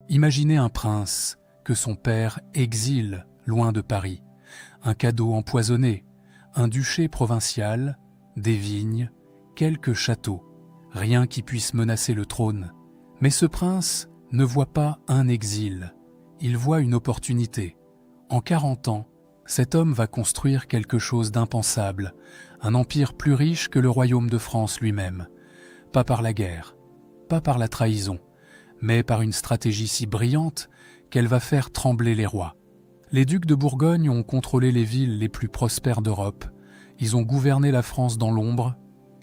Imaginez un prince que son père exile loin de Paris, un cadeau empoisonné, un duché provincial, des vignes, quelques châteaux, rien qui puisse menacer le trône. Mais ce prince ne voit pas un exil, il voit une opportunité. En 40 ans, cet homme va construire quelque chose d'impensable, un empire plus riche que le royaume de France lui-même. Pas par la guerre, pas par la trahison, mais par une stratégie si brillante qu'elle va faire trembler les rois. Les ducs de Bourgogne ont contrôlé les villes les plus prospères d'Europe, ils ont gouverné la France dans l'ombre,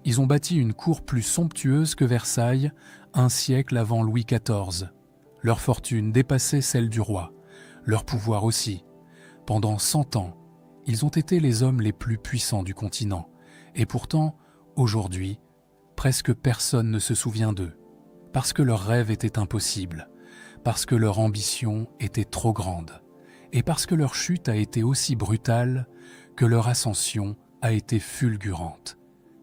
ils ont bâti une cour plus somptueuse que Versailles, un siècle avant Louis XIV. Leur fortune dépassait celle du roi, leur pouvoir aussi. Pendant 100 ans, ils ont été les hommes les plus puissants du continent, et pourtant, aujourd'hui, presque personne ne se souvient d'eux, parce que leur rêve était impossible, parce que leur ambition était trop grande, et parce que leur chute a été aussi brutale que leur ascension a été fulgurante.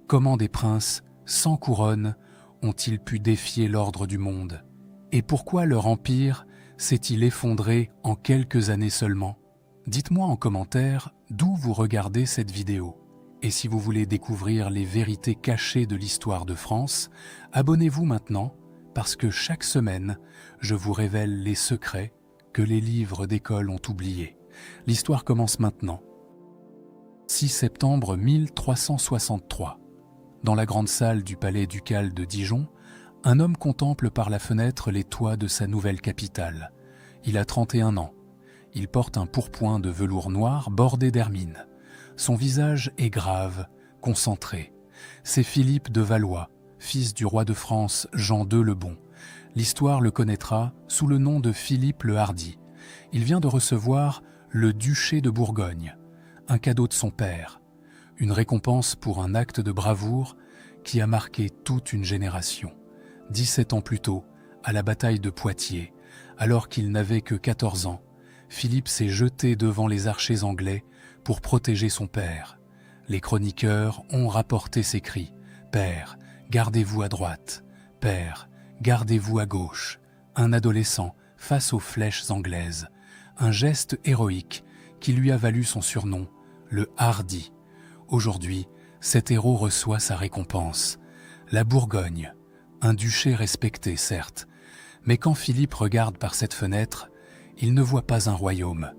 Comment des princes sans couronne ont-ils pu défier l'ordre du monde? Et pourquoi leur empire s'est-il effondré en quelques années seulement? Dites-moi en commentaire d'où vous regardez cette vidéo. Et si vous voulez découvrir les vérités cachées de l'histoire de France, abonnez-vous maintenant parce que chaque semaine, je vous révèle les secrets que les livres d'école ont oubliés. L'histoire commence maintenant. 6 septembre 1363. Dans la grande salle du palais ducal de Dijon, un homme contemple par la fenêtre les toits de sa nouvelle capitale. Il a 31 ans. Il porte un pourpoint de velours noir bordé d'hermine. Son visage est grave, concentré. C'est Philippe de Valois, fils du roi de France Jean II le Bon. L'histoire le connaîtra sous le nom de Philippe le Hardi. Il vient de recevoir le duché de Bourgogne, un cadeau de son père, une récompense pour un acte de bravoure qui a marqué toute une génération. 17 ans plus tôt, à la bataille de Poitiers, alors qu'il n'avait que 14 ans, Philippe s'est jeté devant les archers anglais pour protéger son père. Les chroniqueurs ont rapporté ses cris « Père, gardez-vous à droite. Père, gardez-vous à gauche. » Un adolescent face aux flèches anglaises. Un geste héroïque qui lui a valu son surnom, le Hardi. Aujourd'hui, cet héros reçoit sa récompense. La Bourgogne, un duché respecté certes, mais quand Philippe regarde par cette fenêtre, il ne voit pas un royaume,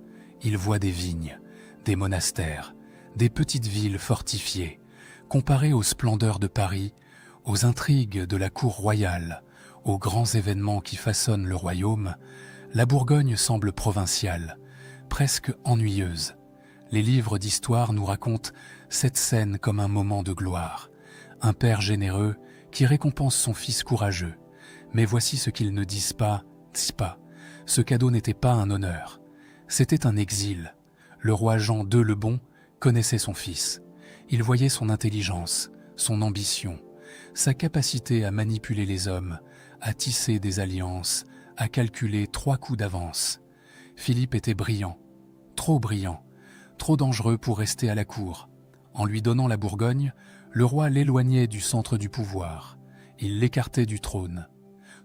il voit des vignes, des monastères, des petites villes fortifiées. Comparées aux splendeurs de Paris, aux intrigues de la cour royale, aux grands événements qui façonnent le royaume, la Bourgogne semble provinciale, presque ennuyeuse. Les livres d'histoire nous racontent cette scène comme un moment de gloire. Un père généreux qui récompense son fils courageux. Mais voici ce qu'ils ne disent pas, ce cadeau n'était pas un honneur, c'était un exil. Le roi Jean II le Bon connaissait son fils. Il voyait son intelligence, son ambition, sa capacité à manipuler les hommes, à tisser des alliances, à calculer 3 coups d'avance. Philippe était brillant, trop dangereux pour rester à la cour. En lui donnant la Bourgogne, le roi l'éloignait du centre du pouvoir. Il l'écartait du trône,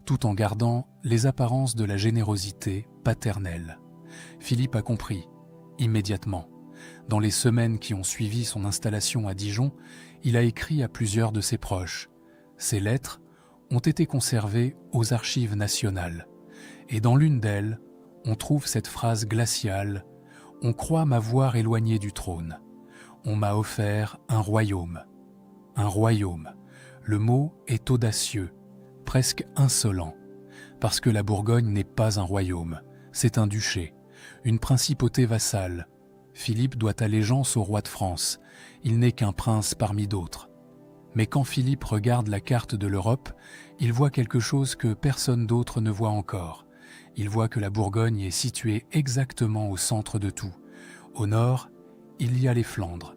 tout en gardant les apparences de la générosité paternelle. Philippe a compris, immédiatement. Dans les semaines qui ont suivi son installation à Dijon, il a écrit à plusieurs de ses proches. Ces lettres ont été conservées aux archives nationales. Et dans l'une d'elles, on trouve cette phrase glaciale « On croit m'avoir éloigné du trône. On m'a offert un royaume. » Un royaume. Le mot est audacieux, presque insolent, parce que la Bourgogne n'est pas un royaume, c'est un duché, une principauté vassale. Philippe doit allégeance au roi de France, il n'est qu'un prince parmi d'autres. Mais quand Philippe regarde la carte de l'Europe, il voit quelque chose que personne d'autre ne voit encore. Il voit que la Bourgogne est située exactement au centre de tout. Au nord, il y a les Flandres,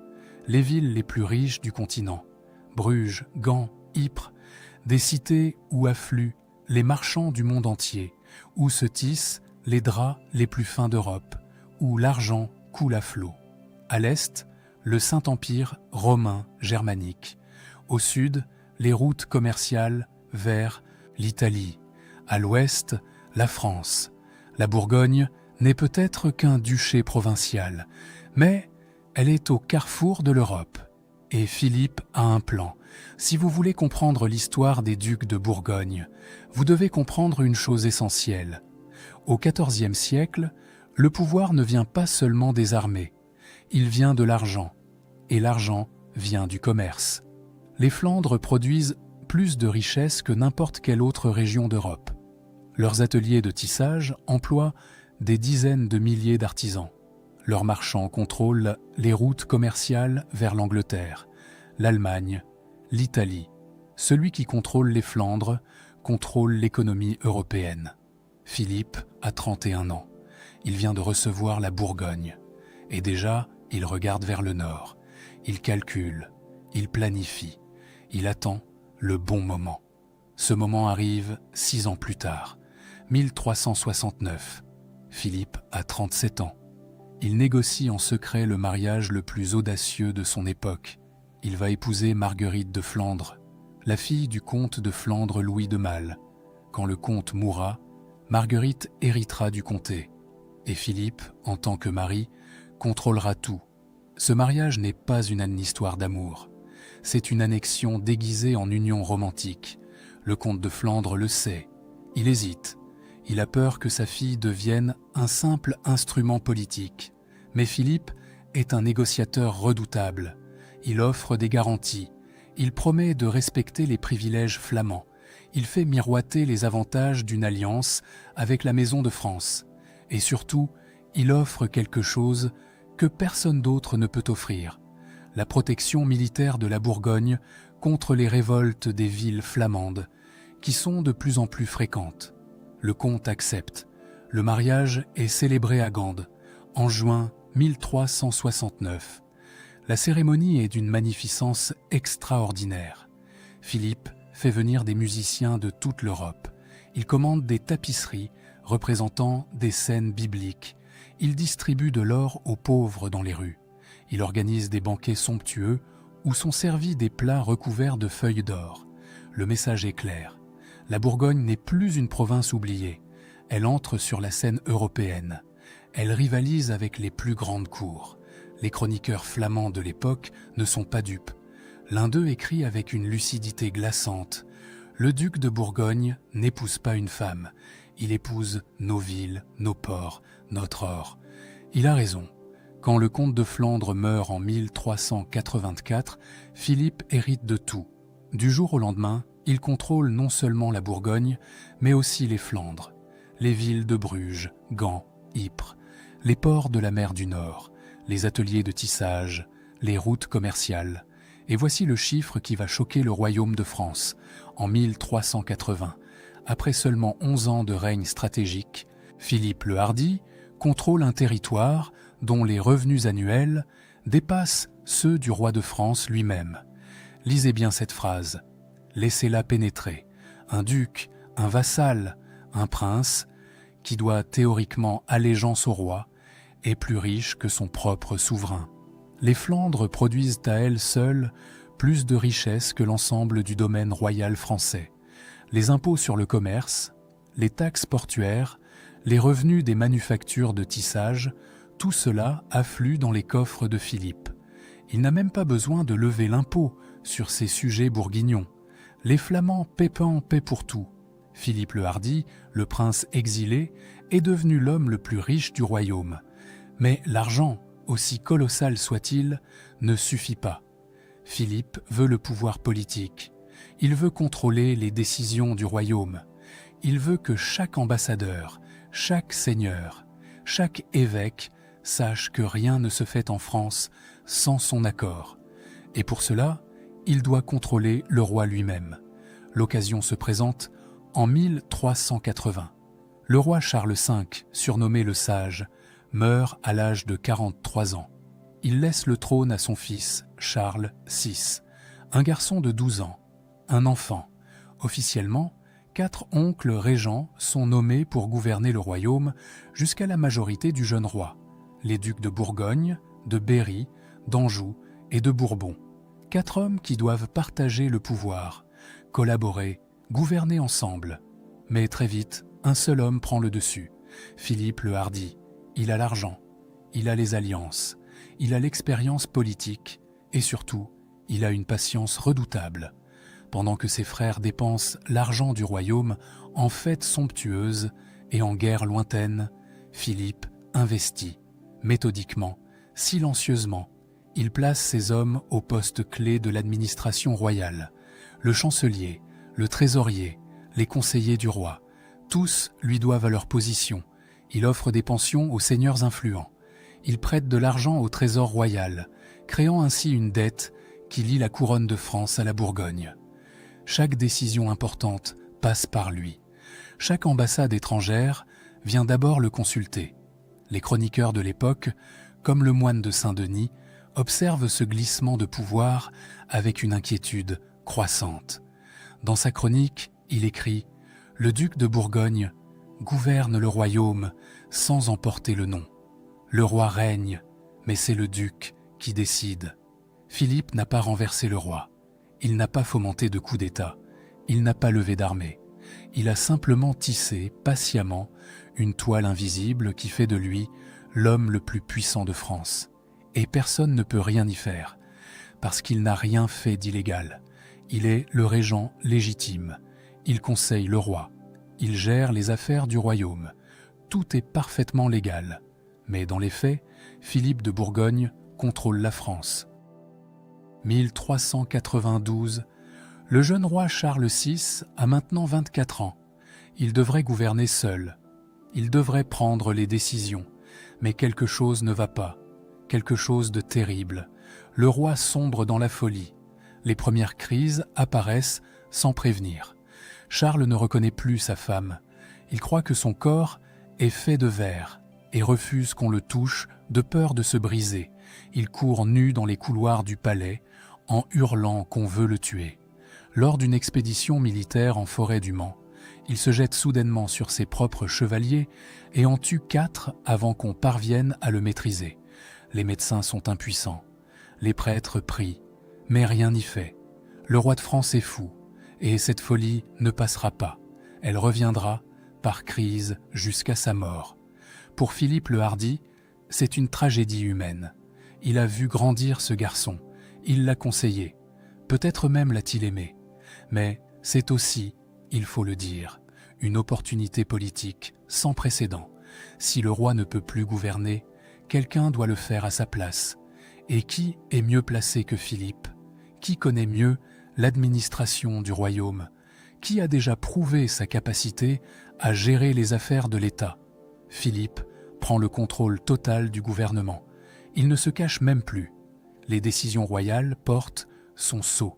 les villes les plus riches du continent. Bruges, Gand, Ypres, des cités où affluent les marchands du monde entier, où se tissent les draps les plus fins d'Europe, où l'argent coule à flot. À l'est, le Saint-Empire romain germanique. Au sud, les routes commerciales vers l'Italie. À l'ouest, la France. La Bourgogne n'est peut-être qu'un duché provincial, mais elle est au carrefour de l'Europe. Et Philippe a un plan. Si vous voulez comprendre l'histoire des ducs de Bourgogne, vous devez comprendre une chose essentielle. Au XIVe siècle, le pouvoir ne vient pas seulement des armées, il vient de l'argent, et l'argent vient du commerce. Les Flandres produisent plus de richesses que n'importe quelle autre région d'Europe. Leurs ateliers de tissage emploient des dizaines de milliers d'artisans. Leurs marchands contrôlent les routes commerciales vers l'Angleterre, l'Allemagne, l'Italie. Celui qui contrôle les Flandres contrôle l'économie européenne. Philippe a 31 ans. Il vient de recevoir la Bourgogne. Et déjà, il regarde vers le nord. Il calcule, il planifie, il attend le bon moment. Ce moment arrive 6 ans plus tard, 1369. Philippe a 37 ans. Il négocie en secret le mariage le plus audacieux de son époque. Il va épouser Marguerite de Flandre, la fille du comte de Flandre Louis de Malle. Quand le comte mourra, Marguerite héritera du comté. Et Philippe, en tant que mari, contrôlera tout. Ce mariage n'est pas une histoire d'amour. C'est une annexion déguisée en union romantique. Le comte de Flandre le sait. Il hésite. Il a peur que sa fille devienne un simple instrument politique. Mais Philippe est un négociateur redoutable. Il offre des garanties. Il promet de respecter les privilèges flamands. Il fait miroiter les avantages d'une alliance avec la Maison de France. Et surtout, il offre quelque chose que personne d'autre ne peut offrir, la protection militaire de la Bourgogne contre les révoltes des villes flamandes, qui sont de plus en plus fréquentes. Le comte accepte. Le mariage est célébré à Gand, en juin 1369. La cérémonie est d'une magnificence extraordinaire. Philippe fait venir des musiciens de toute l'Europe. Il commande des tapisseries représentant des scènes bibliques. Il distribue de l'or aux pauvres dans les rues. Il organise des banquets somptueux où sont servis des plats recouverts de feuilles d'or. Le message est clair. La Bourgogne n'est plus une province oubliée. Elle entre sur la scène européenne. Elle rivalise avec les plus grandes cours. Les chroniqueurs flamands de l'époque ne sont pas dupes. L'un d'eux écrit avec une lucidité glaçante. Le duc de Bourgogne n'épouse pas une femme. Il épouse nos villes, nos ports, notre or. Il a raison. Quand le comte de Flandre meurt en 1384, Philippe hérite de tout. Du jour au lendemain, il contrôle non seulement la Bourgogne, mais aussi les Flandres, les villes de Bruges, Gand, Ypres, les ports de la mer du Nord, les ateliers de tissage, les routes commerciales. Et voici le chiffre qui va choquer le royaume de France. En 1380, après seulement 11 ans de règne stratégique, Philippe le Hardi contrôle un territoire dont les revenus annuels dépassent ceux du roi de France lui-même. Lisez bien cette phrase. Laissez-la pénétrer. Un duc, un vassal, un prince, qui doit théoriquement allégeance au roi, est plus riche que son propre souverain. Les Flandres produisent à elles seules plus de richesses que l'ensemble du domaine royal français. Les impôts sur le commerce, les taxes portuaires, les revenus des manufactures de tissage, tout cela afflue dans les coffres de Philippe. Il n'a même pas besoin de lever l'impôt sur ces sujets bourguignons. Les Flamands pépant paient pour tout. Philippe le Hardi, le prince exilé, est devenu l'homme le plus riche du royaume. Mais l'argent, aussi colossal soit-il, ne suffit pas. Philippe veut le pouvoir politique. Il veut contrôler les décisions du royaume. Il veut que chaque ambassadeur, chaque seigneur, chaque évêque sache que rien ne se fait en France sans son accord. Et pour cela, il doit contrôler le roi lui-même. L'occasion se présente en 1380. Le roi Charles V, surnommé le Sage, meurt à l'âge de 43 ans. Il laisse le trône à son fils, Charles VI, un garçon de 12 ans, un enfant. Officiellement, 4 oncles régents sont nommés pour gouverner le royaume jusqu'à la majorité du jeune roi, les ducs de Bourgogne, de Berry, d'Anjou et de Bourbon. 4 hommes qui doivent partager le pouvoir, collaborer, gouverner ensemble. Mais très vite, un seul homme prend le dessus, Philippe le Hardi. Il a l'argent, il a les alliances, il a l'expérience politique et surtout, il a une patience redoutable. Pendant que ses frères dépensent l'argent du royaume en fêtes somptueuses et en guerres lointaines, Philippe investit, méthodiquement, silencieusement. Il place ses hommes aux postes clés de l'administration royale. Le chancelier, le trésorier, les conseillers du roi, tous lui doivent à leur position. Il offre des pensions aux seigneurs influents. Il prête de l'argent au trésor royal, créant ainsi une dette qui lie la couronne de France à la Bourgogne. Chaque décision importante passe par lui. Chaque ambassade étrangère vient d'abord le consulter. Les chroniqueurs de l'époque, comme le moine de Saint-Denis, observent ce glissement de pouvoir avec une inquiétude croissante. Dans sa chronique, il écrit « Le duc de Bourgogne gouverne le royaume sans en porter le nom. Le roi règne, mais c'est le duc qui décide. Philippe n'a pas renversé le roi. Il n'a pas fomenté de coup d'État. Il n'a pas levé d'armée. Il a simplement tissé, patiemment, une toile invisible qui fait de lui l'homme le plus puissant de France. Et personne ne peut rien y faire, parce qu'il n'a rien fait d'illégal. Il est le régent légitime. Il conseille le roi. Il gère les affaires du royaume. Tout est parfaitement légal. Mais dans les faits, Philippe de Bourgogne contrôle la France. 1392, le jeune roi Charles VI a maintenant 24 ans. Il devrait gouverner seul. Il devrait prendre les décisions. Mais quelque chose ne va pas. Quelque chose de terrible. Le roi sombre dans la folie. Les premières crises apparaissent sans prévenir. Charles ne reconnaît plus sa femme. Il croit que son corps est fait de verre et refuse qu'on le touche de peur de se briser. Il court nu dans les couloirs du palais en hurlant qu'on veut le tuer. Lors d'une expédition militaire en forêt du Mans, il se jette soudainement sur ses propres chevaliers et en tue 4 avant qu'on parvienne à le maîtriser. Les médecins sont impuissants. Les prêtres prient, mais rien n'y fait. Le roi de France est fou, et cette folie ne passera pas. Elle reviendra, par crise, jusqu'à sa mort. Pour Philippe le Hardi, c'est une tragédie humaine. Il a vu grandir ce garçon, il l'a conseillé, peut-être même l'a-t-il aimé. Mais c'est aussi, il faut le dire, une opportunité politique sans précédent. Si le roi ne peut plus gouverner, quelqu'un doit le faire à sa place. Et qui est mieux placé que Philippe? Qui connaît mieux l'administration du royaume? Qui a déjà prouvé sa capacité à gérer les affaires de l'État? Philippe prend le contrôle total du gouvernement. Il ne se cache même plus. Les décisions royales portent son sceau.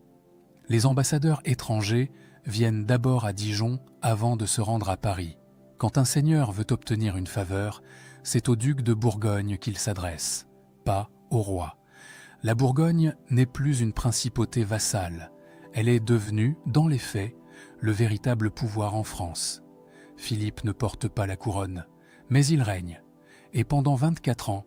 Les ambassadeurs étrangers viennent d'abord à Dijon avant de se rendre à Paris. Quand un seigneur veut obtenir une faveur, c'est au duc de Bourgogne qu'il s'adresse, pas au roi. La Bourgogne n'est plus une principauté vassale. Elle est devenue, dans les faits, le véritable pouvoir en France. Philippe ne porte pas la couronne, mais il règne. Et pendant 24 ans,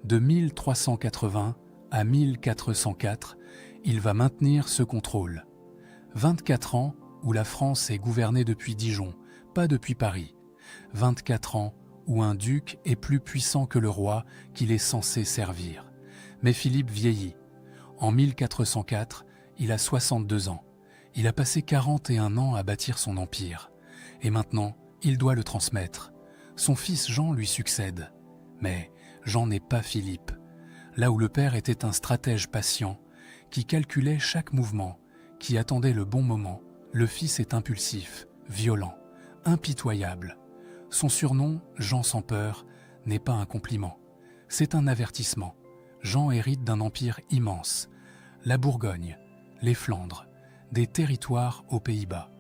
de 1380 à 1404, il va maintenir ce contrôle. 24 ans où la France est gouvernée depuis Dijon, pas depuis Paris. 24 ans où un duc est plus puissant que le roi qu'il est censé servir. Mais Philippe vieillit. En 1404, il a 62 ans. Il a passé 41 ans à bâtir son empire. Et maintenant, il doit le transmettre. Son fils Jean lui succède. Mais Jean n'est pas Philippe. Là où le père était un stratège patient, qui calculait chaque mouvement, qui attendait le bon moment, le fils est impulsif, violent, impitoyable. Son surnom, Jean sans peur, n'est pas un compliment. C'est un avertissement. Jean hérite d'un empire immense. La Bourgogne, les Flandres, des territoires aux Pays-Bas,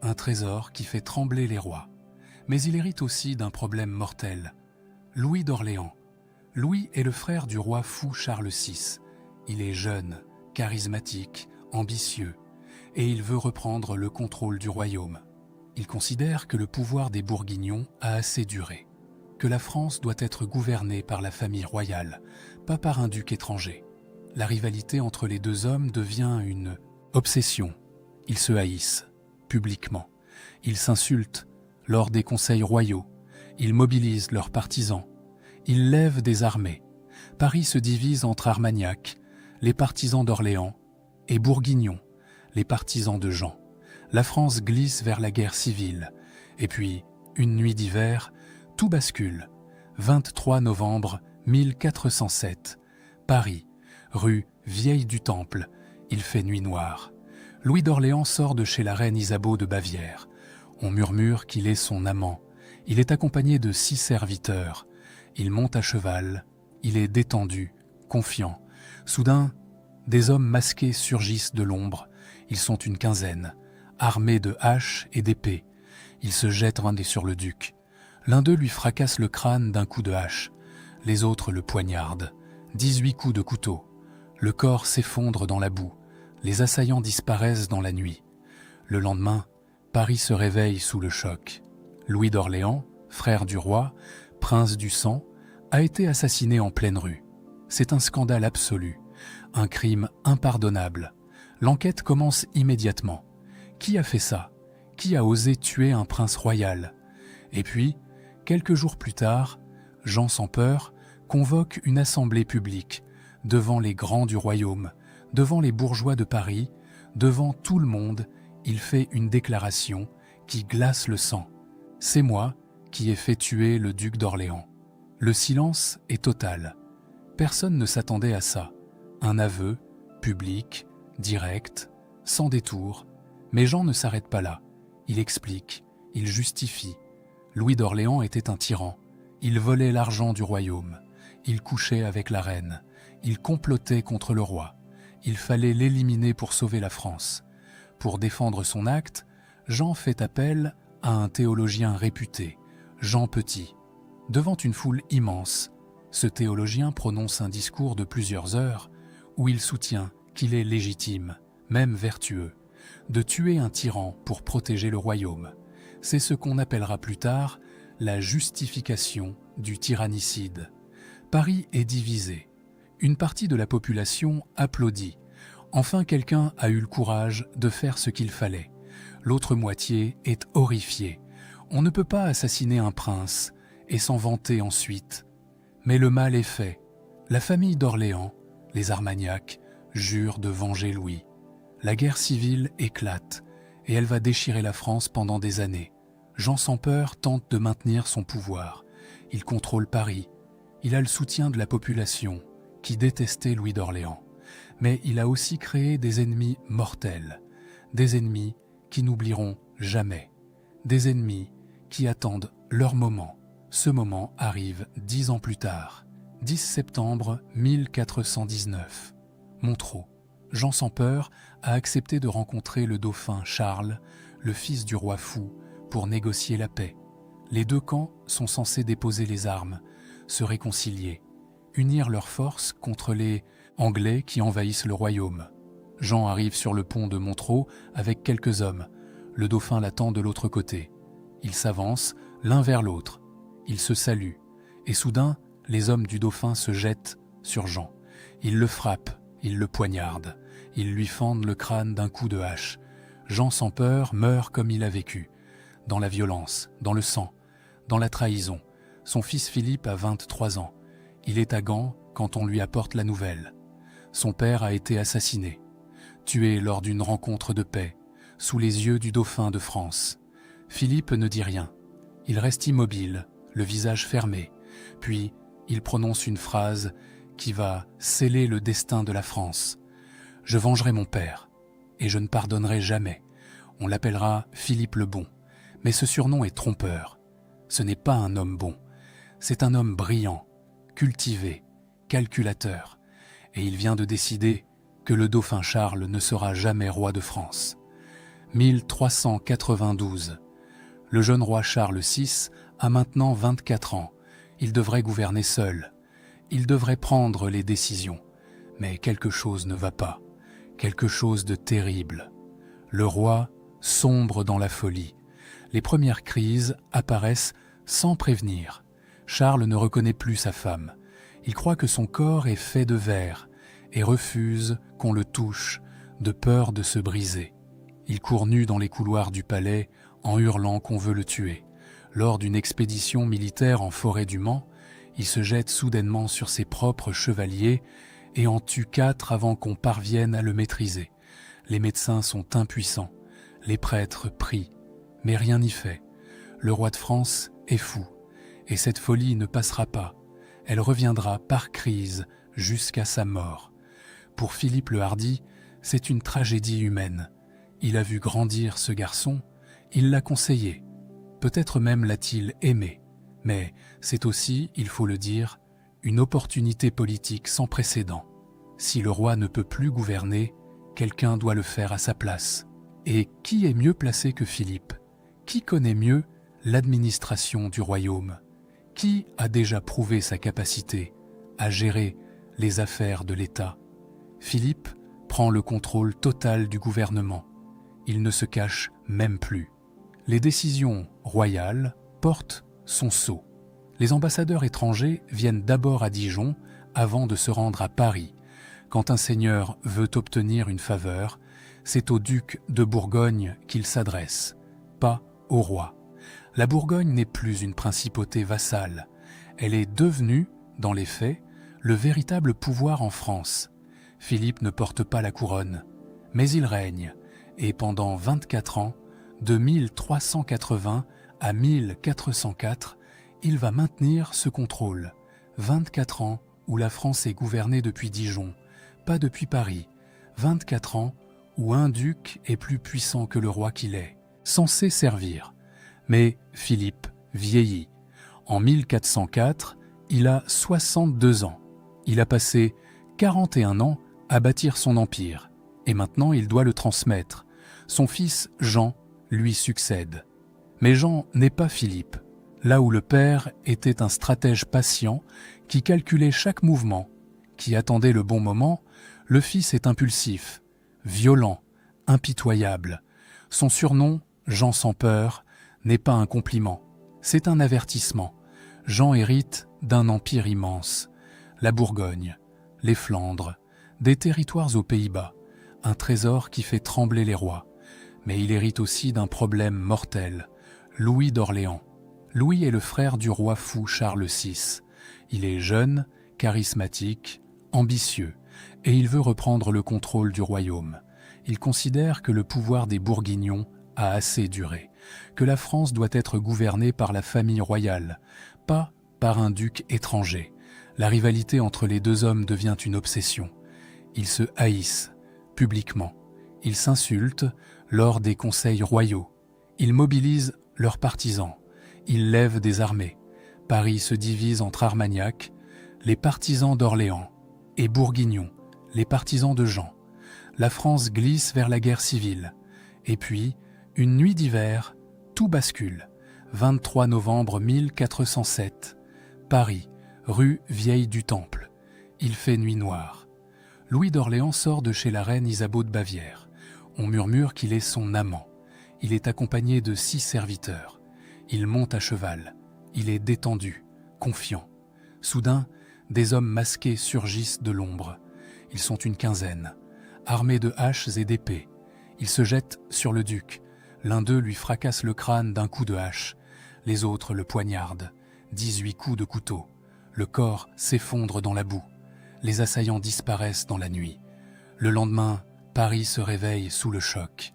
un trésor qui fait trembler les rois. Mais il hérite aussi d'un problème mortel. Louis d'Orléans. Louis est le frère du roi fou Charles VI. Il est jeune, charismatique, ambitieux, et il veut reprendre le contrôle du royaume. Il considère que le pouvoir des Bourguignons a assez duré, que la France doit être gouvernée par la famille royale, pas par un duc étranger. La rivalité entre les deux hommes devient une obsession. Ils se haïssent, publiquement. Ils s'insultent. lors des conseils royaux. Ils mobilisent leurs partisans. Ils lèvent des armées. Paris se divise entre Armagnac, les partisans d'Orléans, et Bourguignon, les partisans de Jean. La France glisse vers la guerre civile. Et puis, une nuit d'hiver, tout bascule. 23 novembre 1407. Paris, rue Vieille du Temple. Il fait nuit noire. Louis d'Orléans sort de chez la reine Isabeau de Bavière. On murmure qu'il est son amant. Il est accompagné de 6 serviteurs. Il monte à cheval. Il est détendu, confiant. Soudain, des hommes masqués surgissent de l'ombre. Ils sont une quinzaine, armés de haches et d'épées. Ils se jettent sur le duc. L'un d'eux lui fracasse le crâne d'un coup de hache. Les autres le poignardent. 18 coups de couteau. Le corps s'effondre dans la boue. Les assaillants disparaissent dans la nuit. Le lendemain, Paris se réveille sous le choc. Louis d'Orléans, frère du roi, prince du sang, a été assassiné en pleine rue. C'est un scandale absolu, un crime impardonnable. L'enquête commence immédiatement. Qui a fait ça? Qui a osé tuer un prince royal? Et puis, quelques jours plus tard, Jean sans peur convoque une assemblée publique devant les grands du royaume, devant les bourgeois de Paris, devant tout le monde. Il fait une déclaration qui glace le sang. C'est moi qui ai fait tuer le duc d'Orléans. Le silence est total. Personne ne s'attendait à ça. Un aveu, public, direct, sans détour. Mais Jean ne s'arrête pas là. Il explique, il justifie. Louis d'Orléans était un tyran. Il volait l'argent du royaume. Il couchait avec la reine. Il complotait contre le roi. Il fallait l'éliminer pour sauver la France. Pour défendre son acte, Jean fait appel à un théologien réputé, Jean Petit. Devant une foule immense, ce théologien prononce un discours de plusieurs heures où il soutient qu'il est légitime, même vertueux, de tuer un tyran pour protéger le royaume. C'est ce qu'on appellera plus tard la justification du tyrannicide. Paris est divisé. Une partie de la population applaudit. Enfin, quelqu'un a eu le courage de faire ce qu'il fallait. L'autre moitié est horrifiée. On ne peut pas assassiner un prince et s'en vanter ensuite. Mais le mal est fait. La famille d'Orléans, les Armagnac, jurent de venger Louis. La guerre civile éclate et elle va déchirer la France pendant des années. Jean sans peur tente de maintenir son pouvoir. Il contrôle Paris. Il a le soutien de la population qui détestait Louis d'Orléans. Mais il a aussi créé des ennemis mortels, des ennemis qui n'oublieront jamais, des ennemis qui attendent leur moment. Ce moment arrive 10 ans plus tard, 10 septembre 1419. Montereau. Jean sans peur a accepté de rencontrer le dauphin Charles, le fils du roi fou, pour négocier la paix. Les deux camps sont censés déposer les armes, se réconcilier, unir leurs forces contre les Anglais qui envahissent le royaume. Jean arrive sur le pont de Montereau avec quelques hommes. Le dauphin l'attend de l'autre côté. Ils s'avancent l'un vers l'autre. Ils se saluent. Et soudain, les hommes du dauphin se jettent sur Jean. Ils le frappent, ils le poignardent. Ils lui fendent le crâne d'un coup de hache. Jean sans peur meurt comme il a vécu. Dans la violence, dans le sang, dans la trahison. Son fils Philippe a 23 ans. Il est à Gand quand on lui apporte la nouvelle. Son père a été assassiné, tué lors d'une rencontre de paix, sous les yeux du dauphin de France. Philippe ne dit rien. Il reste immobile, le visage fermé, puis il prononce une phrase qui va sceller le destin de la France. « Je vengerai mon père, et je ne pardonnerai jamais. On l'appellera Philippe le Bon, mais ce surnom est trompeur. Ce n'est pas un homme bon, c'est un homme brillant, cultivé, calculateur. Et il vient de décider que le dauphin Charles ne sera jamais roi de France. » 1392. Le jeune roi Charles VI a maintenant 24 ans. Il devrait gouverner seul. Il devrait prendre les décisions. Mais quelque chose ne va pas. Quelque chose de terrible. Le roi sombre dans la folie. Les premières crises apparaissent sans prévenir. Charles ne reconnaît plus sa femme. Il croit que son corps est fait de verre et refuse qu'on le touche, de peur de se briser. Il court nu dans les couloirs du palais en hurlant qu'on veut le tuer. Lors d'une expédition militaire en forêt du Mans, il se jette soudainement sur ses propres chevaliers et en tue 4 avant qu'on parvienne à le maîtriser. Les médecins sont impuissants, les prêtres prient, mais rien n'y fait. Le roi de France est fou, et cette folie ne passera pas. Elle reviendra par crise jusqu'à sa mort. Pour Philippe le Hardi, c'est une tragédie humaine. Il a vu grandir ce garçon, il l'a conseillé. Peut-être même l'a-t-il aimé. Mais c'est aussi, il faut le dire, une opportunité politique sans précédent. Si le roi ne peut plus gouverner, quelqu'un doit le faire à sa place. Et qui est mieux placé que Philippe? Qui connaît mieux l'administration du royaume? Qui a déjà prouvé sa capacité à gérer les affaires de l'État? Philippe prend le contrôle total du gouvernement. Il ne se cache même plus. Les décisions royales portent son sceau. Les ambassadeurs étrangers viennent d'abord à Dijon avant de se rendre à Paris. Quand un seigneur veut obtenir une faveur, c'est au duc de Bourgogne qu'il s'adresse, pas au roi. La Bourgogne n'est plus une principauté vassale. Elle est devenue, dans les faits, le véritable pouvoir en France. Philippe ne porte pas la couronne, mais il règne, et pendant 24 ans, de 1380 à 1404, il va maintenir ce contrôle. 24 ans où la France est gouvernée depuis Dijon, pas depuis Paris. 24 ans où un duc est plus puissant que le roi qu'il est, censé servir. Mais Philippe vieillit. En 1404, il a 62 ans. Il a passé 41 ans à bâtir son empire, et maintenant il doit le transmettre. Son fils Jean lui succède. Mais Jean n'est pas Philippe. Là où le père était un stratège patient qui calculait chaque mouvement, qui attendait le bon moment, le fils est impulsif, violent, impitoyable. Son surnom, Jean sans peur, n'est pas un compliment, c'est un avertissement. Jean hérite d'un empire immense, la Bourgogne, les Flandres, des territoires aux Pays-Bas, un trésor qui fait trembler les rois. Mais il hérite aussi d'un problème mortel, Louis d'Orléans. Louis est le frère du roi fou Charles VI. Il est jeune, charismatique, ambitieux, et il veut reprendre le contrôle du royaume. Il considère que le pouvoir des Bourguignons a assez duré, que la France doit être gouvernée par la famille royale, pas par un duc étranger. La rivalité entre les deux hommes devient une obsession. Ils se haïssent, publiquement. Ils s'insultent lors des conseils royaux. Ils mobilisent leurs partisans. Ils lèvent des armées. Paris se divise entre Armagnac, les partisans d'Orléans, et Bourguignons, les partisans de Jean. La France glisse vers la guerre civile. Et puis, une nuit d'hiver, tout bascule. 23 novembre 1407. Paris, rue Vieille du Temple. Il fait nuit noire. Louis d'Orléans sort de chez la reine Isabeau de Bavière. On murmure qu'il est son amant. Il est accompagné de 6 serviteurs. Il monte à cheval. Il est détendu, confiant. Soudain, des hommes masqués surgissent de l'ombre. Ils sont une quinzaine, armés de haches et d'épées. Ils se jettent sur le duc. L'un d'eux lui fracasse le crâne d'un coup de hache. Les autres le poignardent. 18 coups de couteau. Le corps s'effondre dans la boue. Les assaillants disparaissent dans la nuit. Le lendemain, Paris se réveille sous le choc.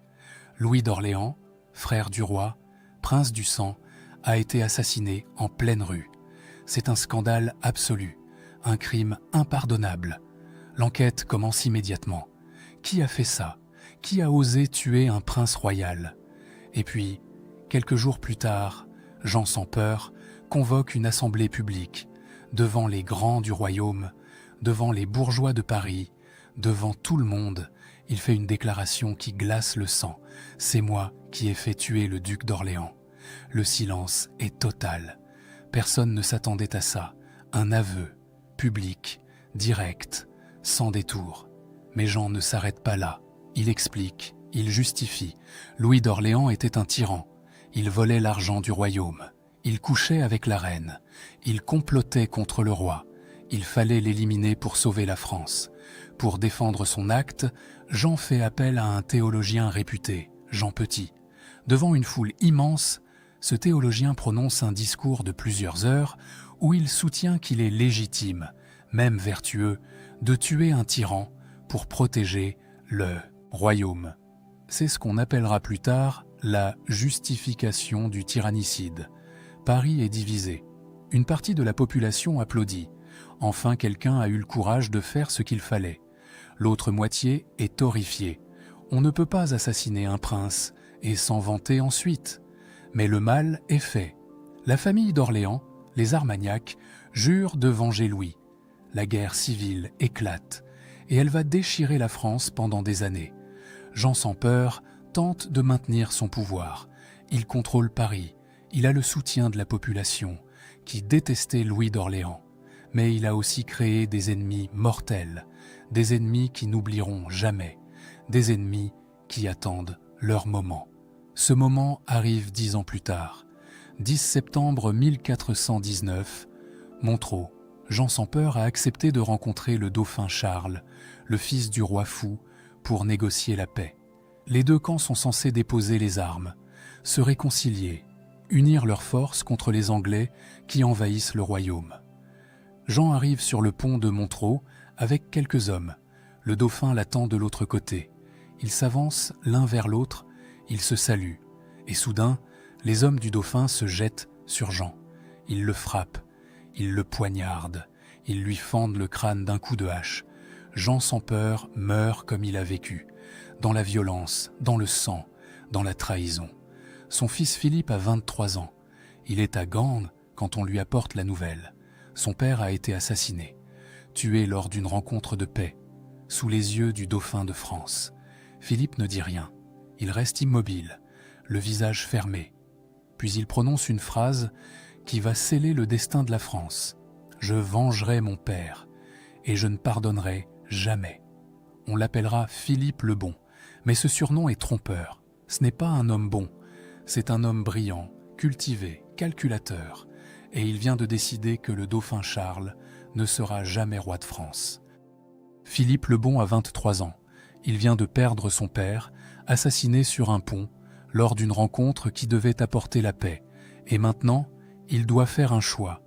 Louis d'Orléans, frère du roi, prince du sang, a été assassiné en pleine rue. C'est un scandale absolu, un crime impardonnable. L'enquête commence immédiatement. Qui a fait ça? Qui a osé tuer un prince royal? Et puis, quelques jours plus tard, Jean sans peur convoque une assemblée publique, devant les grands du royaume, devant les bourgeois de Paris, devant tout le monde. Il fait une déclaration qui glace le sang. C'est moi qui ai fait tuer le duc d'Orléans. Le silence est total. Personne ne s'attendait à ça. Un aveu, public, direct, sans détour. Mais Jean ne s'arrête pas là. Il explique, il justifie. Louis d'Orléans était un tyran. Il volait l'argent du royaume. Il couchait avec la reine. Il complotait contre le roi. Il fallait l'éliminer pour sauver la France. Pour défendre son acte, Jean fait appel à un théologien réputé, Jean Petit. Devant une foule immense, Ce théologien prononce un discours de plusieurs heures où il soutient qu'il est légitime, même vertueux, de tuer un tyran pour protéger le royaume. C'est ce qu'on appellera plus tard la justification du tyrannicide. Paris est divisé. Une partie de la population applaudit. Enfin, quelqu'un a eu le courage de faire ce qu'il fallait. L'autre moitié est horrifiée. On ne peut pas assassiner un prince et s'en vanter ensuite. Mais le mal est fait. La famille d'Orléans, les Armagnacs, jurent de venger Louis. La guerre civile éclate et elle va déchirer la France pendant des années. Jean sans peur tente de maintenir son pouvoir. Il contrôle Paris. Il a le soutien de la population qui détestait Louis d'Orléans. Mais il a aussi créé des ennemis mortels, des ennemis qui n'oublieront jamais, des ennemis qui attendent leur moment. Ce moment arrive 10 ans plus tard. 10 septembre 1419, Montereau. Jean sans peur a accepté de rencontrer le dauphin Charles, le fils du roi fou, pour négocier la paix. Les deux camps sont censés déposer les armes, se réconcilier, unir leurs forces contre les Anglais qui envahissent le royaume. Jean arrive sur le pont de Montereau avec quelques hommes. Le dauphin l'attend de l'autre côté. Ils s'avancent l'un vers l'autre, ils se saluent. Et soudain, les hommes du dauphin se jettent sur Jean. Ils le frappent, ils le poignardent, ils lui fendent le crâne d'un coup de hache. Jean sans peur meurt comme il a vécu, dans la violence, dans le sang, dans la trahison. Son fils Philippe a 23 ans. Il est à Gand quand on lui apporte la nouvelle. Son père a été assassiné, tué lors d'une rencontre de paix, sous les yeux du dauphin de France. Philippe ne dit rien. Il reste immobile, le visage fermé. Puis il prononce une phrase qui va sceller le destin de la France. « Je vengerai mon père, et je ne pardonnerai jamais. » On l'appellera Philippe le Bon, mais ce surnom est trompeur. Ce n'est pas un homme bon, c'est un homme brillant, cultivé, calculateur, et il vient de décider que le dauphin Charles ne sera jamais roi de France. Philippe le Bon a 23 ans. Il vient de perdre son père, assassiné sur un pont, lors d'une rencontre qui devait apporter la paix. Et maintenant, il doit faire un choix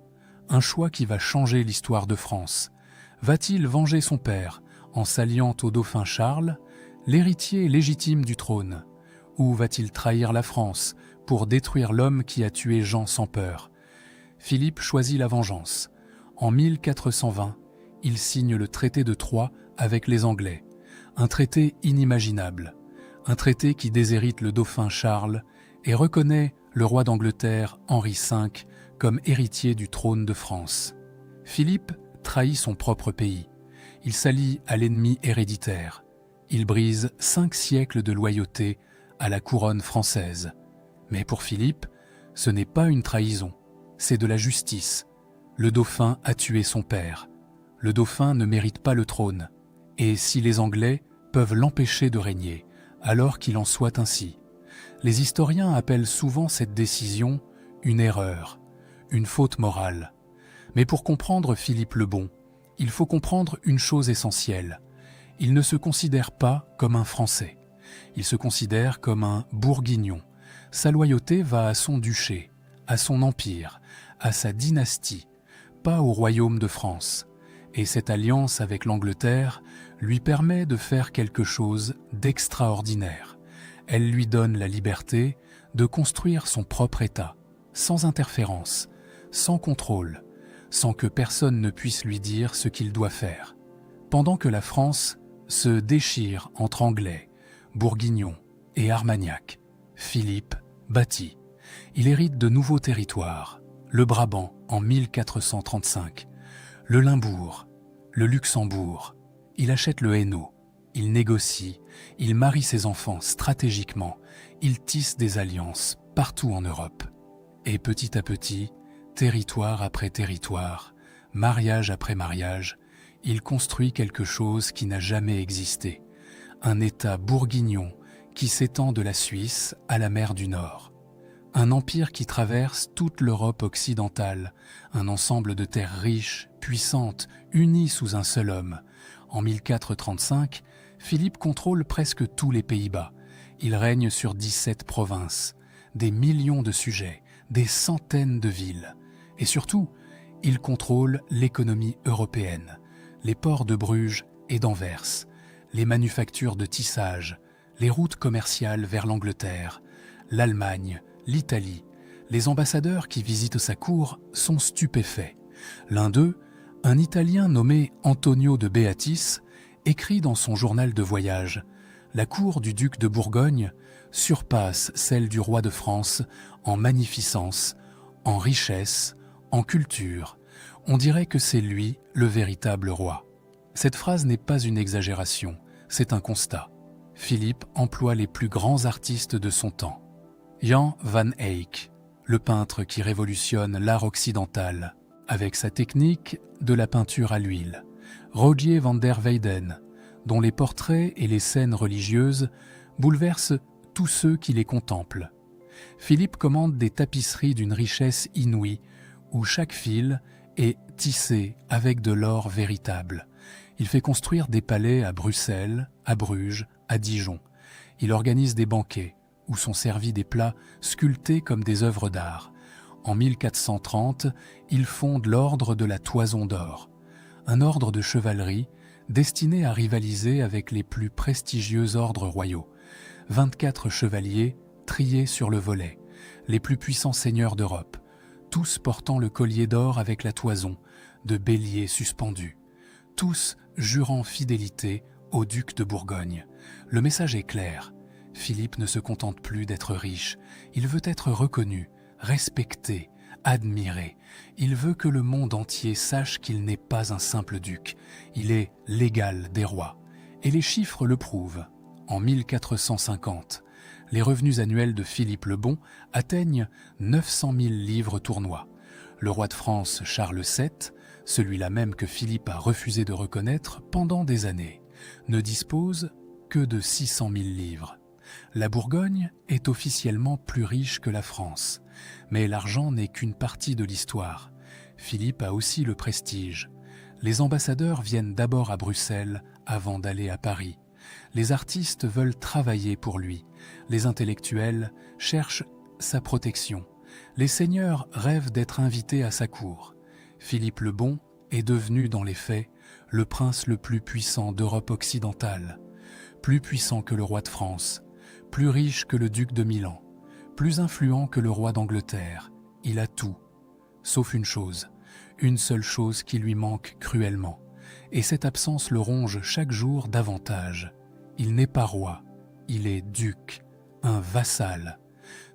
qui va changer l'histoire de France. Va-t-il venger son père en s'alliant au dauphin Charles, l'héritier légitime du trône, ou va-t-il trahir la France pour détruire l'homme qui a tué Jean sans peur? Philippe choisit la vengeance. En 1420, il signe le traité de Troyes avec les Anglais, un traité inimaginable, un traité qui déshérite le dauphin Charles et reconnaît le roi d'Angleterre Henri V comme héritier du trône de France. Philippe trahit son propre pays. Il s'allie à l'ennemi héréditaire. Il brise 5 siècles de loyauté à la couronne française. Mais pour Philippe, ce n'est pas une trahison, c'est de la justice. Le dauphin a tué son père. Le dauphin ne mérite pas le trône. Et si les Anglais peuvent l'empêcher de régner, alors qu'il en soit ainsi. Les historiens appellent souvent cette décision une erreur, une faute morale. Mais pour comprendre Philippe le Bon, il faut comprendre une chose essentielle. Il ne se considère pas comme un Français. Il se considère comme un Bourguignon. Sa loyauté va à son duché, à son empire, à sa dynastie, pas au royaume de France. Et cette alliance avec l'Angleterre lui permet de faire quelque chose d'extraordinaire. Elle lui donne la liberté de construire son propre État, sans interférence, sans contrôle, sans que personne ne puisse lui dire ce qu'il doit faire. Pendant que la France se déchire entre Anglais, Bourguignons et Armagnacs, Philippe bâtit. Il hérite de nouveaux territoires, le Brabant en 1435, le Limbourg, le Luxembourg. Il achète le Hainaut, il négocie, il marie ses enfants stratégiquement, il tisse des alliances partout en Europe. Et petit à petit, territoire après territoire, mariage après mariage, il construit quelque chose qui n'a jamais existé. Un État bourguignon qui s'étend de la Suisse à la mer du Nord. Un empire qui traverse toute l'Europe occidentale, un ensemble de terres riches, puissantes, unies sous un seul homme. En 1435, Philippe contrôle presque tous les Pays-Bas. Il règne sur 17 provinces. des millions de sujets, des centaines de villes. Et surtout, il contrôle l'économie européenne, les ports de Bruges et d'Anvers, les manufactures de tissage, les routes commerciales vers l'Angleterre, l'Allemagne, l'Italie. Les ambassadeurs qui visitent sa cour sont stupéfaits. L'un d'eux, un Italien nommé Antonio de Beatis, écrit dans son journal de voyage « La cour du duc de Bourgogne surpasse celle du roi de France en magnificence, en richesse, en culture. On dirait que c'est lui le véritable roi. » Cette phrase n'est pas une exagération, c'est un constat. Philippe emploie les plus grands artistes de son temps. Jan van Eyck, le peintre qui révolutionne l'art occidental, avec sa technique de la peinture à l'huile. Rogier van der Weyden, dont les portraits et les scènes religieuses bouleversent tous ceux qui les contemplent. Philippe commande des tapisseries d'une richesse inouïe, où chaque fil est tissé avec de l'or véritable. Il fait construire des palais à Bruxelles, à Bruges, à Dijon. Il organise des banquets, où sont servis des plats sculptés comme des œuvres d'art. En 1430, il fonde l'ordre de la Toison d'Or, un ordre de chevalerie destiné à rivaliser avec les plus prestigieux ordres royaux. 24 chevaliers triés sur le volet, les plus puissants seigneurs d'Europe, tous portant le collier d'or avec la toison, de béliers suspendus, tous jurant fidélité au duc de Bourgogne. Le message est clair. Philippe ne se contente plus d'être riche, il veut être reconnu, respecté, admiré. Il veut que le monde entier sache qu'il n'est pas un simple duc, il est l'égal des rois. Et les chiffres le prouvent. En 1450, les revenus annuels de Philippe le Bon atteignent 900 000 livres tournois. Le roi de France Charles VII, celui-là même que Philippe a refusé de reconnaître pendant des années, ne dispose que de 600 000 livres. La Bourgogne est officiellement plus riche que la France, mais l'argent n'est qu'une partie de l'histoire. Philippe a aussi le prestige. Les ambassadeurs viennent d'abord à Bruxelles avant d'aller à Paris. Les artistes veulent travailler pour lui. Les intellectuels cherchent sa protection. Les seigneurs rêvent d'être invités à sa cour. Philippe le Bon est devenu, dans les faits, le prince le plus puissant d'Europe occidentale, plus puissant que le roi de France, plus riche que le duc de Milan, plus influent que le roi d'Angleterre. Il a tout, sauf une seule chose qui lui manque cruellement, et cette absence le ronge chaque jour davantage. Il n'est pas roi, il est duc, un vassal.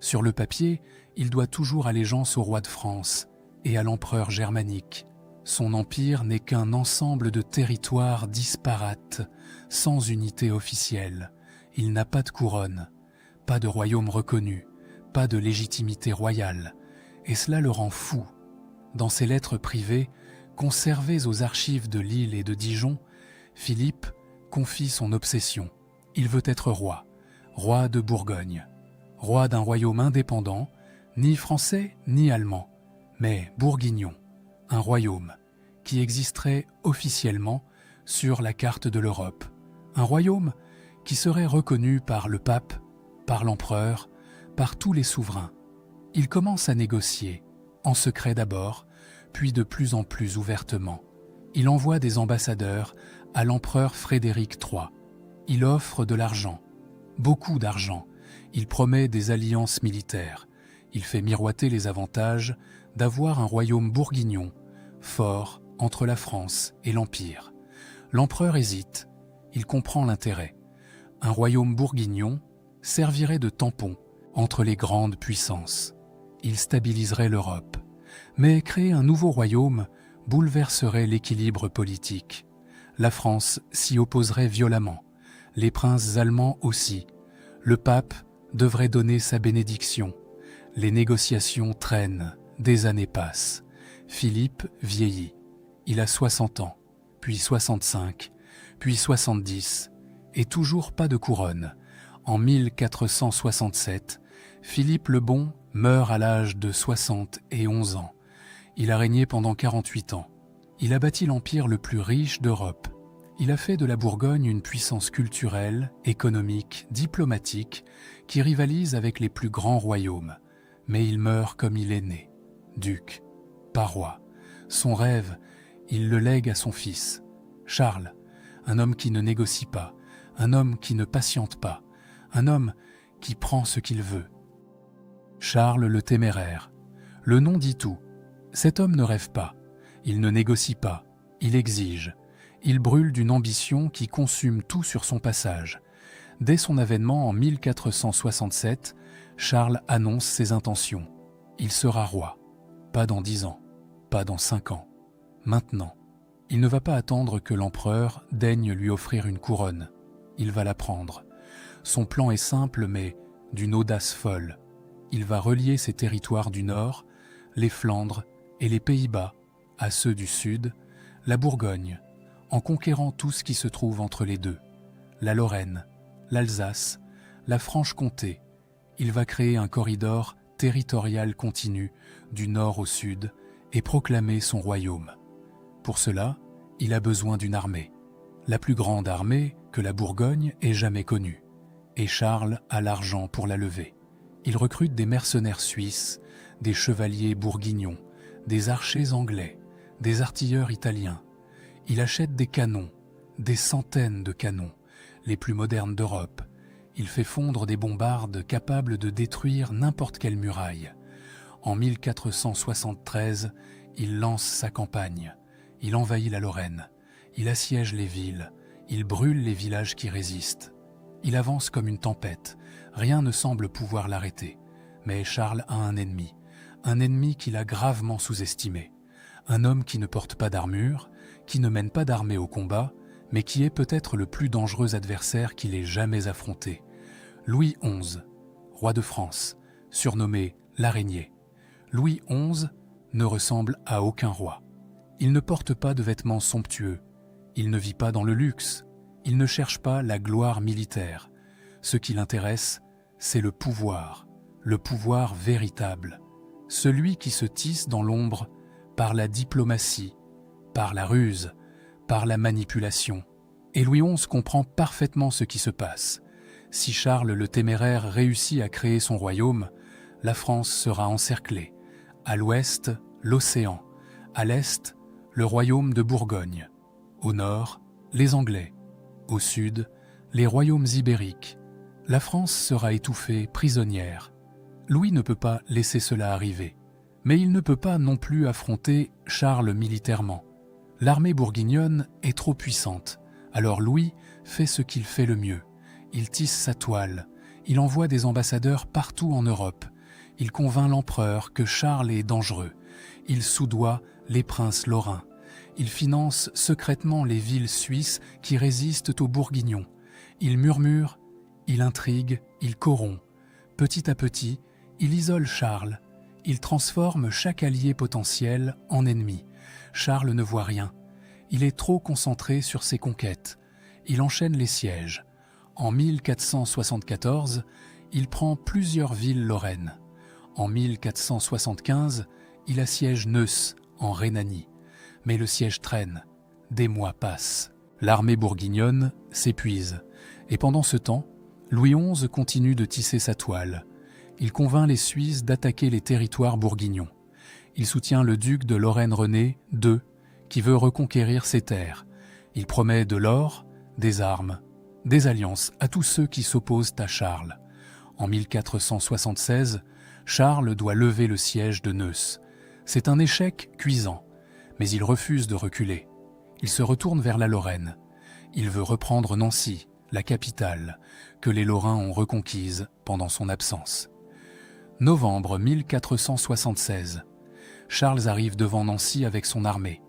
Sur le papier, il doit toujours allégeance au roi de France et à l'empereur germanique. Son empire n'est qu'un ensemble de territoires disparates, sans unité officielle. Il n'a pas de couronne, pas de royaume reconnu, pas de légitimité royale, et cela le rend fou. Dans ses lettres privées, conservées aux archives de Lille et de Dijon, Philippe confie son obsession. Il veut être roi, roi de Bourgogne, roi d'un royaume indépendant, ni français ni allemand, mais bourguignon, un royaume qui existerait officiellement sur la carte de l'Europe, un royaume qui serait reconnu par le pape, par l'empereur, par tous les souverains. Il commence à négocier, en secret d'abord, puis de plus en plus ouvertement. Il envoie des ambassadeurs à l'empereur Frédéric III. Il offre de l'argent, beaucoup d'argent. Il promet des alliances militaires. Il fait miroiter les avantages d'avoir un royaume bourguignon, fort entre la France et l'Empire. L'empereur hésite. Il comprend l'intérêt. Un royaume bourguignon servirait de tampon entre les grandes puissances. Il stabiliserait l'Europe. Mais créer un nouveau royaume bouleverserait l'équilibre politique. La France s'y opposerait violemment, les princes allemands aussi. Le pape devrait donner sa bénédiction. Les négociations traînent, des années passent. Philippe vieillit. Il a 60 ans, puis 65, puis 70, et toujours pas de couronne. En 1467, Philippe le Bon meurt à l'âge de 71 ans. Il a régné pendant 48 ans. Il a bâti l'empire le plus riche d'Europe. Il a fait de la Bourgogne une puissance culturelle, économique, diplomatique, qui rivalise avec les plus grands royaumes. Mais il meurt comme il est né, duc, pas roi. Son rêve, il le lègue à son fils, Charles, un homme qui ne négocie pas, un homme qui ne patiente pas, un homme qui prend ce qu'il veut. Charles le Téméraire. Le nom dit tout. Cet homme ne rêve pas, il ne négocie pas, il exige. Il brûle d'une ambition qui consume tout sur son passage. Dès son avènement en 1467, Charles annonce ses intentions. Il sera roi. Pas dans 10 ans, pas dans 5 ans. Maintenant. Il ne va pas attendre que l'empereur daigne lui offrir une couronne. Il va la prendre. Son plan est simple mais d'une audace folle. Il va relier ses territoires du nord, les Flandres et les Pays-Bas, à ceux du sud, la Bourgogne, en conquérant tout ce qui se trouve entre les deux. La Lorraine, l'Alsace, la Franche-Comté. Il va créer un corridor territorial continu du nord au sud et proclamer son royaume. Pour cela, il a besoin d'une armée. La plus grande armée que la Bourgogne ait jamais connue. Et Charles a l'argent pour la lever. Il recrute des mercenaires suisses, des chevaliers bourguignons, des archers anglais, des artilleurs italiens. Il achète des canons, des centaines de canons, les plus modernes d'Europe. Il fait fondre des bombardes capables de détruire n'importe quelle muraille. En 1473, il lance sa campagne. Il envahit la Lorraine. Il assiège les villes. Il brûle les villages qui résistent. Il avance comme une tempête. Rien ne semble pouvoir l'arrêter. Mais Charles a un ennemi qu'il a gravement sous-estimé. Un homme qui ne porte pas d'armure, qui ne mène pas d'armée au combat, mais qui est peut-être le plus dangereux adversaire qu'il ait jamais affronté. Louis XI, roi de France, surnommé l'Araignée. Louis XI ne ressemble à aucun roi. Il ne porte pas de vêtements somptueux. Il ne vit pas dans le luxe. Il ne cherche pas la gloire militaire. Ce qui l'intéresse, c'est le pouvoir véritable. Celui qui se tisse dans l'ombre par la diplomatie, par la ruse, par la manipulation. Et Louis XI comprend parfaitement ce qui se passe. Si Charles le Téméraire réussit à créer son royaume, la France sera encerclée. À l'ouest, l'océan. À l'est, le royaume de Bourgogne. Au nord, les Anglais. Au sud, les royaumes ibériques. La France sera étouffée, prisonnière. Louis ne peut pas laisser cela arriver. Mais il ne peut pas non plus affronter Charles militairement. L'armée bourguignonne est trop puissante. Alors Louis fait ce qu'il fait le mieux. Il tisse sa toile. Il envoie des ambassadeurs partout en Europe. Il convainc l'empereur que Charles est dangereux. Il soudoie les princes lorrains. Il finance secrètement les villes suisses qui résistent aux Bourguignons. Il murmure, il intrigue, il corrompt. Petit à petit, il isole Charles. Il transforme chaque allié potentiel en ennemi. Charles ne voit rien. Il est trop concentré sur ses conquêtes. Il enchaîne les sièges. En 1474, il prend plusieurs villes lorraines. En 1475, il assiège Neuss, en Rhénanie. Mais le siège traîne. Des mois passent. L'armée bourguignonne s'épuise. Et pendant ce temps, Louis XI continue de tisser sa toile. Il convainc les Suisses d'attaquer les territoires bourguignons. Il soutient le duc de Lorraine-René II, qui veut reconquérir ses terres. Il promet de l'or, des armes, des alliances à tous ceux qui s'opposent à Charles. En 1476, Charles doit lever le siège de Neuss. C'est un échec cuisant, mais il refuse de reculer. Il se retourne vers la Lorraine. Il veut reprendre Nancy, la capitale, que les Lorrains ont reconquise pendant son absence. Novembre 1476. Charles arrive devant Nancy avec son armée.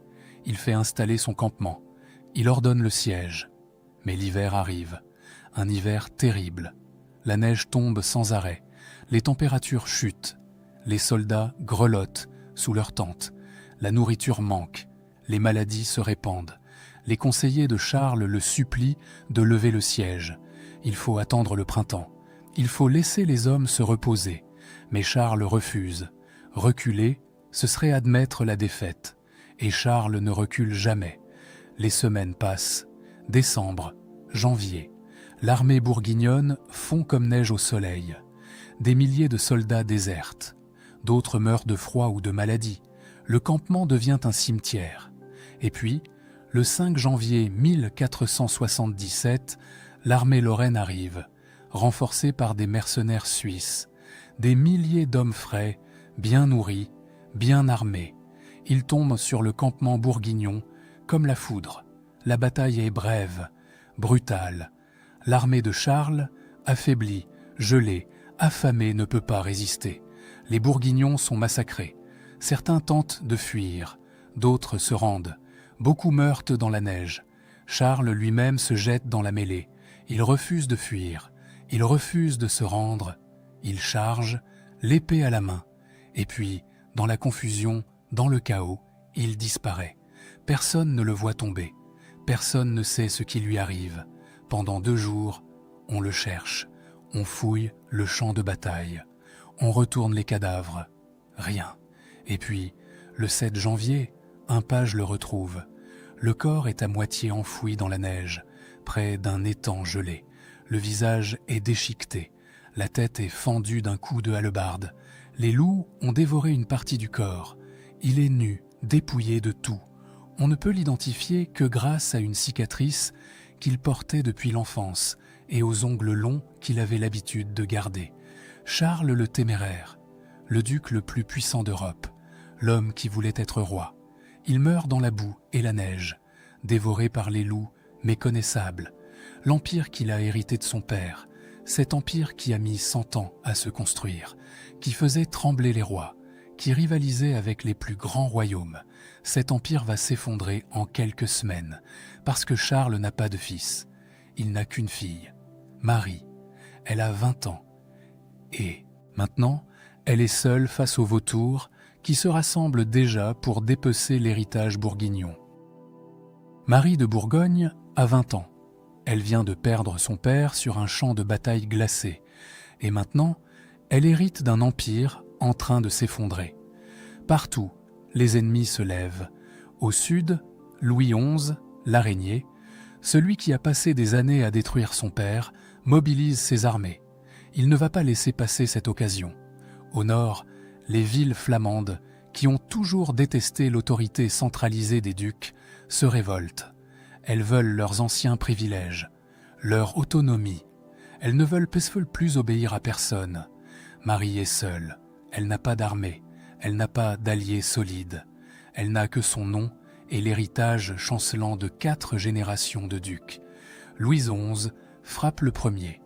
Il fait installer son campement. Il ordonne le siège. Mais l'hiver arrive. Un hiver terrible. La neige tombe sans arrêt. Les températures chutent. Les soldats grelottent sous leurs tentes. La nourriture manque. Les maladies se répandent. Les conseillers de Charles le supplient de lever le siège. Il faut attendre le printemps. Il faut laisser les hommes se reposer. Mais Charles refuse. Reculer, ce serait admettre la défaite. Et Charles ne recule jamais. Les semaines passent. Décembre, janvier, l'armée bourguignonne fond comme neige au soleil. Des milliers de soldats désertent. D'autres meurent de froid ou de maladie. Le campement devient un cimetière. Et puis, le 5 janvier 1477, l'armée lorraine arrive, renforcée par des mercenaires suisses. Des milliers d'hommes frais, bien nourris, bien armés. Ils tombent sur le campement bourguignon comme la foudre. La bataille est brève, brutale. L'armée de Charles, affaiblie, gelée, affamée, ne peut pas résister. Les Bourguignons sont massacrés. Certains tentent de fuir, d'autres se rendent. Beaucoup meurent dans la neige. Charles lui-même se jette dans la mêlée. Il refuse de fuir, il refuse de se rendre. Il charge, l'épée à la main. Et puis, dans la confusion, dans le chaos, il disparaît. Personne ne le voit tomber. Personne ne sait ce qui lui arrive. Pendant 2 jours, on le cherche. On fouille le champ de bataille. On retourne les cadavres. Rien. Et puis, le 7 janvier, un page le retrouve. Le corps est à moitié enfoui dans la neige, près d'un étang gelé. Le visage est déchiqueté. La tête est fendue d'un coup de hallebarde. Les loups ont dévoré une partie du corps. Il est nu, dépouillé de tout. On ne peut l'identifier que grâce à une cicatrice qu'il portait depuis l'enfance et aux ongles longs qu'il avait l'habitude de garder. Charles le Téméraire, le duc le plus puissant d'Europe, l'homme qui voulait être roi. Il meurt dans la boue et la neige, dévoré par les loups, méconnaissable. L'empire qu'il a hérité de son père, cet empire qui a mis 100 ans à se construire, qui faisait trembler les rois, qui rivalisait avec les plus grands royaumes, cet empire va s'effondrer en quelques semaines, parce que Charles n'a pas de fils. Il n'a qu'une fille, Marie. Elle a 20 ans. Et, maintenant, elle est seule face aux vautours qui se rassemblent déjà pour dépecer l'héritage bourguignon. Marie de Bourgogne a 20 ans. Elle vient de perdre son père sur un champ de bataille glacé. Et maintenant, elle hérite d'un empire en train de s'effondrer. Partout, les ennemis se lèvent. Au sud, Louis XI, l'araignée, celui qui a passé des années à détruire son père, mobilise ses armées. Il ne va pas laisser passer cette occasion. Au nord, les villes flamandes, qui ont toujours détesté l'autorité centralisée des ducs, se révoltent. Elles veulent leurs anciens privilèges, leur autonomie. Elles ne veulent plus obéir à personne. Marie est seule. Elle n'a pas d'armée. Elle n'a pas d'alliés solides. Elle n'a que son nom et l'héritage chancelant de 4 générations de ducs. Louis XI frappe le premier.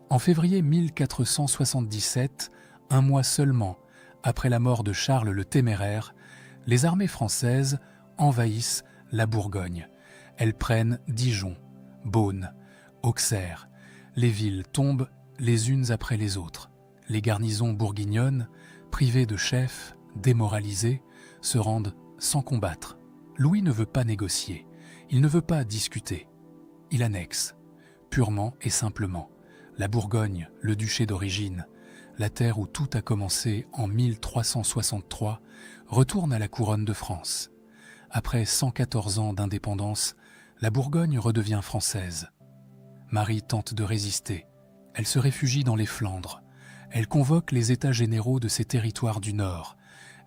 En février 1477, un mois seulement après la mort de Charles le Téméraire, les armées françaises envahissent la Bourgogne. Elles prennent Dijon, Beaune, Auxerre. Les villes tombent les unes après les autres. Les garnisons bourguignonnes, privées de chefs, démoralisées, se rendent sans combattre. Louis ne veut pas négocier, il ne veut pas discuter. Il annexe, purement et simplement, la Bourgogne, le duché d'origine, la terre où tout a commencé en 1363, retourne à la couronne de France. Après 114 ans d'indépendance, la Bourgogne redevient française. Marie tente de résister. Elle se réfugie dans les Flandres. Elle convoque les états généraux de ces territoires du Nord.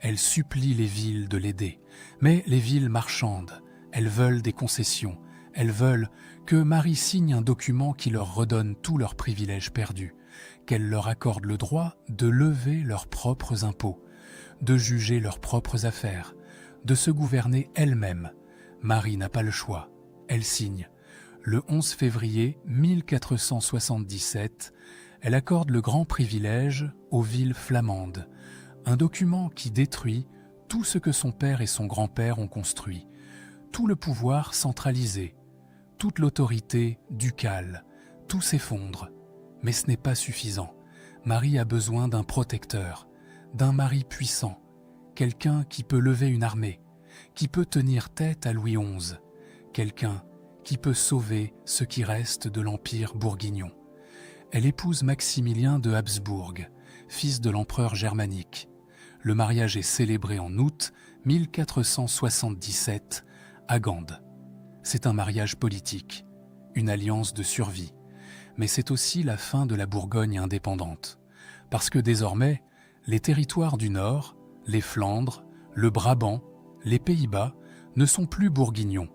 Elle supplie les villes de l'aider. Mais les villes marchandent. Elles veulent des concessions. Elles veulent que Marie signe un document qui leur redonne tous leurs privilèges perdus, qu'elle leur accorde le droit de lever leurs propres impôts, de juger leurs propres affaires, de se gouverner elle-même. Marie n'a pas le choix. Elle signe. Le 11 février 1477, elle accorde le grand privilège aux villes flamandes, un document qui détruit tout ce que son père et son grand-père ont construit, tout le pouvoir centralisé, toute l'autorité ducale, tout s'effondre. Mais ce n'est pas suffisant. Marie a besoin d'un protecteur, d'un mari puissant, quelqu'un qui peut lever une armée, qui peut tenir tête à Louis XI, quelqu'un qui peut sauver ce qui reste de l'Empire bourguignon. Elle épouse Maximilien de Habsbourg, fils de l'empereur germanique. Le mariage est célébré en août 1477 à Gand. C'est un mariage politique. une alliance de survie. Mais c'est aussi la fin de la Bourgogne indépendante. Parce que désormais, les territoires du Nord, les Flandres, le Brabant, les Pays-Bas ne sont plus bourguignons.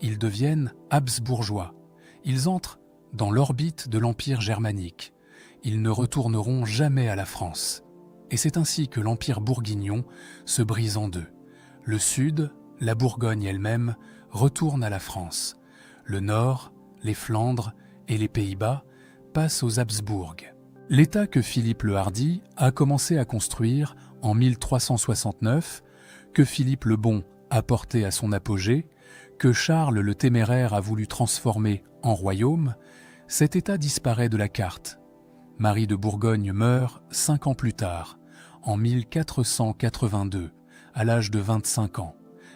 Ils deviennent habsbourgeois. Ils entrent dans l'orbite de l'Empire germanique. Ils ne retourneront jamais à la France. Et c'est ainsi que l'Empire bourguignon se brise en deux. Le Sud, la Bourgogne elle-même, retourne à la France. Le Nord, les Flandres et les Pays-Bas passent aux Habsbourg. L'État que Philippe le Hardi a commencé à construire en 1369, que Philippe le Bon a porté à son apogée, que Charles le Téméraire a voulu transformer en royaume, cet État disparaît de la carte. Marie de Bourgogne meurt 5 ans plus tard, en 1482, à l'âge de 25 ans.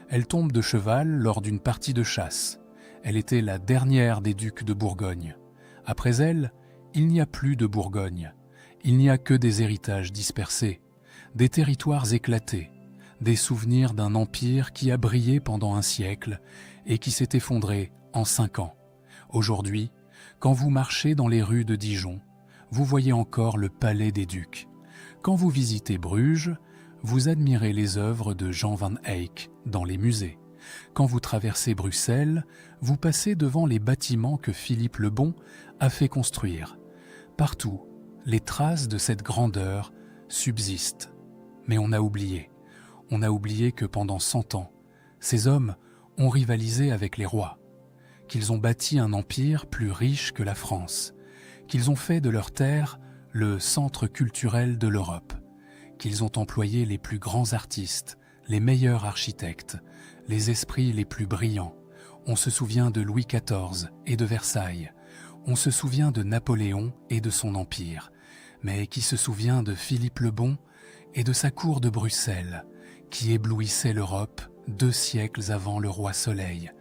Elle tombe de cheval lors d'une partie de chasse. Elle était la dernière des ducs de Bourgogne. Après elle, il n'y a plus de Bourgogne. Il n'y a que des héritages dispersés, des territoires éclatés, des souvenirs d'un empire qui a brillé pendant un siècle et qui s'est effondré en 5 ans. Aujourd'hui, quand vous marchez dans les rues de Dijon, vous voyez encore le palais des ducs. Quand vous visitez Bruges, vous admirez les œuvres de Jan van Eyck dans les musées. Quand vous traversez Bruxelles, vous passez devant les bâtiments que Philippe le Bon a fait construire. Partout, les traces de cette grandeur subsistent. Mais on a oublié. On a oublié que pendant 100 ans, ces hommes ont rivalisé avec les rois, qu'ils ont bâti un empire plus riche que la France, qu'ils ont fait de leur terre le centre culturel de l'Europe, qu'ils ont employé les plus grands artistes, les meilleurs architectes, les esprits les plus brillants. On se souvient de Louis XIV et de Versailles. On se souvient de Napoléon et de son empire. Mais qui se souvient de Philippe le Bon et de sa cour de Bruxelles, qui éblouissait l'Europe 2 siècles avant le roi Soleil.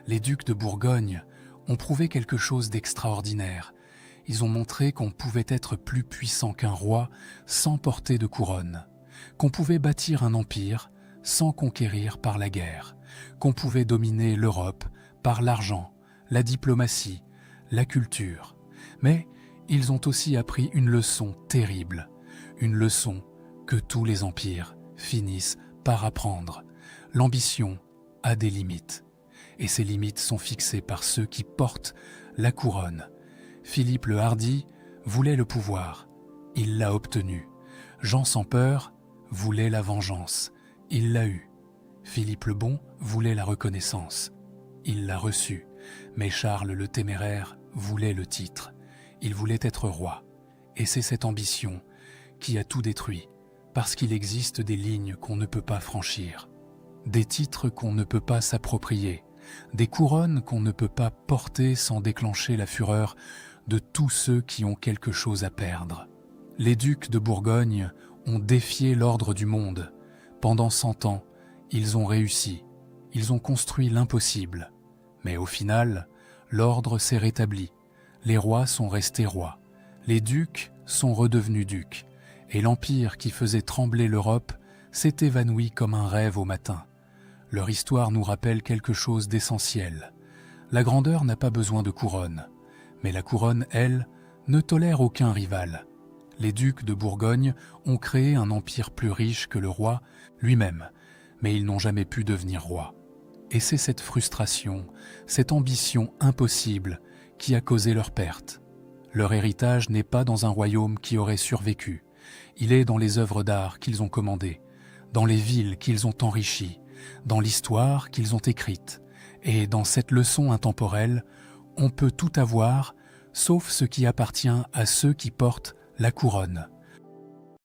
Les ducs de Bourgogne ont prouvé quelque chose d'extraordinaire. Ils ont montré qu'on pouvait être plus puissant qu'un roi sans porter de couronne, qu'on pouvait bâtir un empire sans conquérir par la guerre, qu'on pouvait dominer l'Europe par l'argent, la diplomatie, la culture. Mais ils ont aussi appris une leçon terrible, une leçon que tous les empires finissent par apprendre. L'ambition a des limites, et ces limites sont fixées par ceux qui portent la couronne. Philippe le Hardi voulait le pouvoir, il l'a obtenu. Jean sans peur voulait la vengeance, il l'a eue. Philippe le Bon voulait la reconnaissance, il l'a reçue. Mais Charles le Téméraire voulait le titre, il voulait être roi. Et c'est cette ambition qui a tout détruit, parce qu'il existe des lignes qu'on ne peut pas franchir, des titres qu'on ne peut pas s'approprier, des couronnes qu'on ne peut pas porter sans déclencher la fureur de tous ceux qui ont quelque chose à perdre. Les ducs de Bourgogne ont défié l'ordre du monde. Pendant 100 ans, ils ont réussi, ils ont construit l'impossible. Mais au final, l'ordre s'est rétabli. Les rois sont restés rois, les ducs sont redevenus ducs, et l'empire qui faisait trembler l'Europe s'est évanoui comme un rêve au matin. Leur histoire nous rappelle quelque chose d'essentiel. La grandeur n'a pas besoin de couronne, mais la couronne, elle, ne tolère aucun rival. Les ducs de Bourgogne ont créé un empire plus riche que le roi lui-même, mais ils n'ont jamais pu devenir rois. Et c'est cette frustration, cette ambition impossible qui a causé leur perte. Leur héritage n'est pas dans un royaume qui aurait survécu. Il est dans les œuvres d'art qu'ils ont commandées, dans les villes qu'ils ont enrichies, dans l'histoire qu'ils ont écrite. Et dans cette leçon intemporelle, on peut tout avoir, sauf ce qui appartient à ceux qui portent la couronne.